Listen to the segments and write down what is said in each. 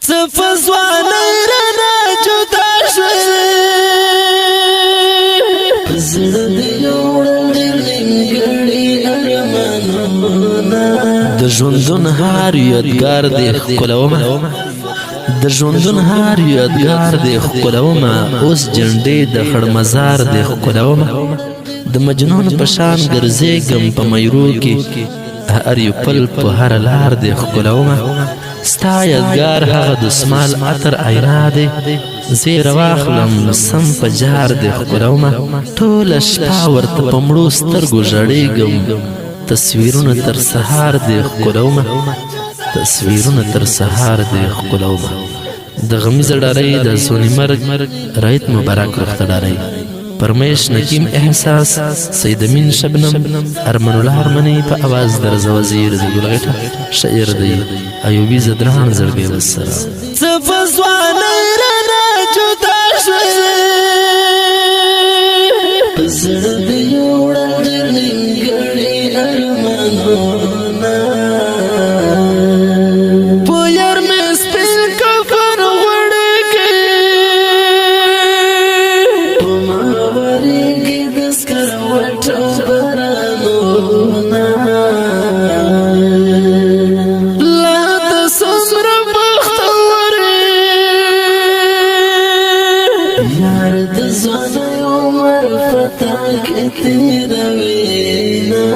صفزوانی رنا جدا شوی زړه دې وړل نیمګړي ارمانونه د ژوندون هر یادګار دې ښکلومه د ژوندون هر یادګار دې ښکلومه اوس جنډې د خړ مزار دې ښکلومه د مجنون په شان ګرځېږم په میرو کې هر یو پل په هر لار دې ښکلومه ستا یادګار هغه دسمال عطر عینا دی زیر واخلم سم په جار دې ښکلومه ټوله شپه ورته په مړو سترګو ژړېږم تصویرونه تر سهار دې ښکلومه تصویرونه تر سهار دې ښکلومه د غمیزه ډارۍ د زونی مرګ رایت مبارک روخته ډارۍ پرمیش نکیم احساس سید امین شبنم ارمن الله ارمنی په आवाज درز وزیر دی ګلغټه شعر دی ایوبی زدران زړګي والسلام صفزوانه رنا جدا شوی زړه دې وړل نیمګړي ارمانونه په یار مې سپین کفن غوړېږي په ماورېږي د سکروټو بارانونه لا د څومره بختور یار د ځوانۍ عمر فتا کې تېروينه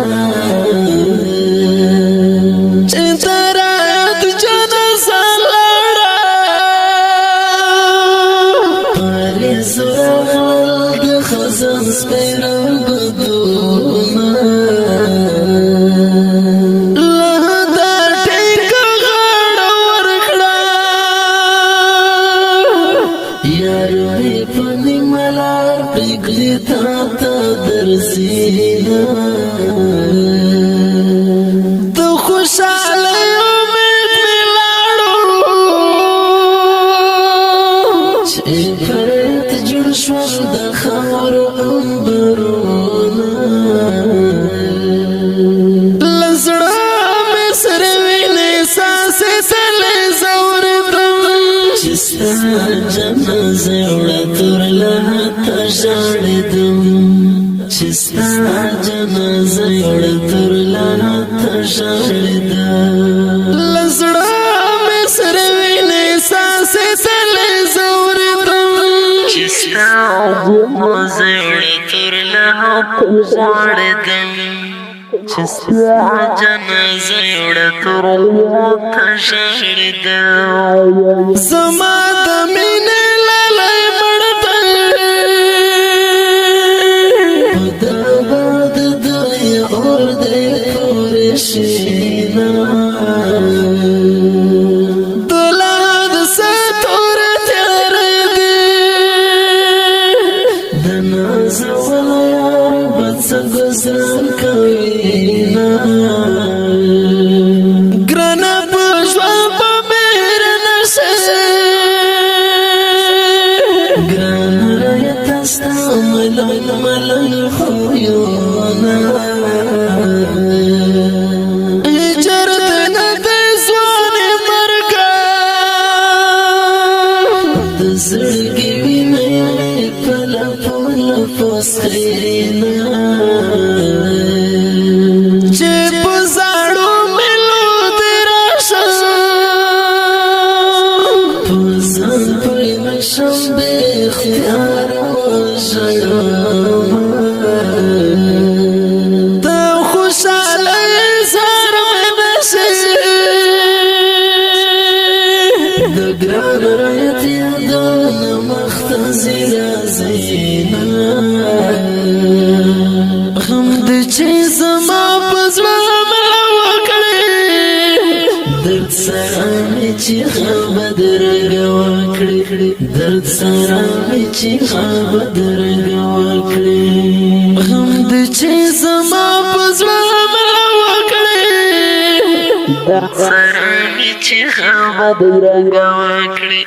چې تر آیات جنازه لاړه پرې زړه د خزان سپېره بدونه له دا ټیکه غاړه ورکړه یار مې په نیمه لار پرېږدي تا ته درځینه د خوشحالۍ امید مې لاړو چې پرېت جوړ شول د خاورو عنبرونه له زړه مې سره وینې ساسې تلې زورېدم چې ستا جنازه وړه تور لحته ژړېدم چې ستا جنازه وړه تور لحته ژړېدم له زړه مې سره وینې ساسې تلې زورېدم چې ستا جنازه وړه تور لحته ژړېدم چې ستا جنازه وړه تور لحته ژړېدم زما د مینې لالی مړ دی د دوی اور دی پورې شینه د لحد ستوره تیارې دی د نازولی یار به څه ګزران کوینه ګرانه په ژوند به مهر نشي ګرانه رایته ستا ملنګ ملنګ خویونه هجرت نه دی ځوانې مرګه د زړګي وینه یې په لپو لپو سخېنه چې په زاړو مېلو دې راشه په ځان پوی نه شم بې اختیاره وژړم د خوشحالۍ اظهار مې نشي د ګران رایت یادونه مخته زیره زینه غم دې چې زما په زړه مړه وکړې درد سره مې چې بدرګه وکړې درد سره مې چې بدرګه وکړې غم دې چې زما په زړه مړه وکړې درد سره مې چې بدرګه وکړې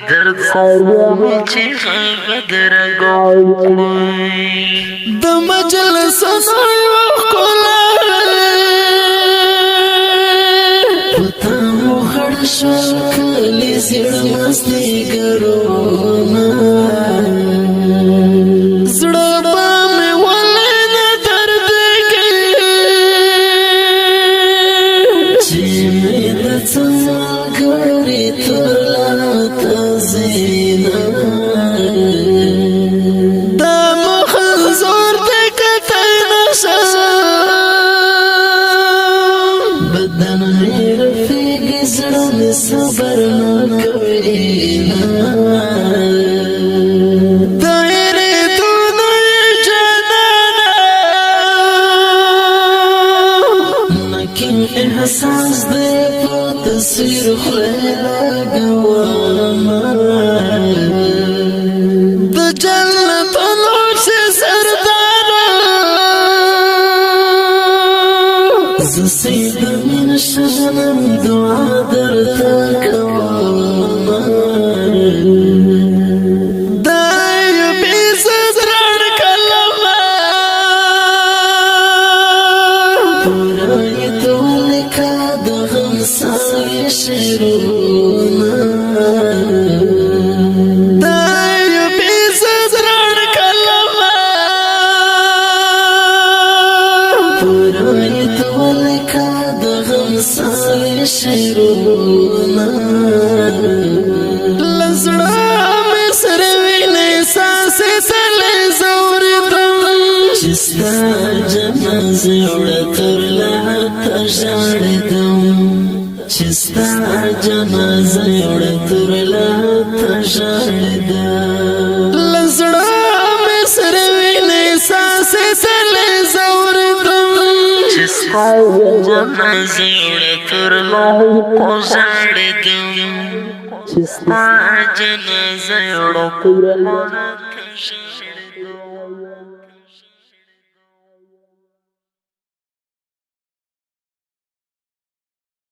درد سره مې چې بدرګه وکړې د مجلسونو یوه ښکلا پتا مو خړ شو کلیز سړ مستی ګرونا زړه به مې ولې نه درد کوي چې مې د څه ملګري تر لاته زینا دا مخ زور ته کتل نشه بدن مې رفیق زړه مې صبر نه کوي احساس دې په تصویر خلا ګواما د جنت نوش سردارا زسید من شجنم دعا درته کوما شرونا دایو بیزد ران کلما پرایت ولکا دغم ساوی شرونا لزڑا مصروی نیساسی تلی زوردم چستا جناز اڑتر لحتا جاردم چستا جنازه اڑتر لاتا شاہدا لزڑا مصروی نیساسی تلی زوردم چستا جنازه اڑتر لاتا شاہدم چستا جنازه اڑتر لاتا شاہدم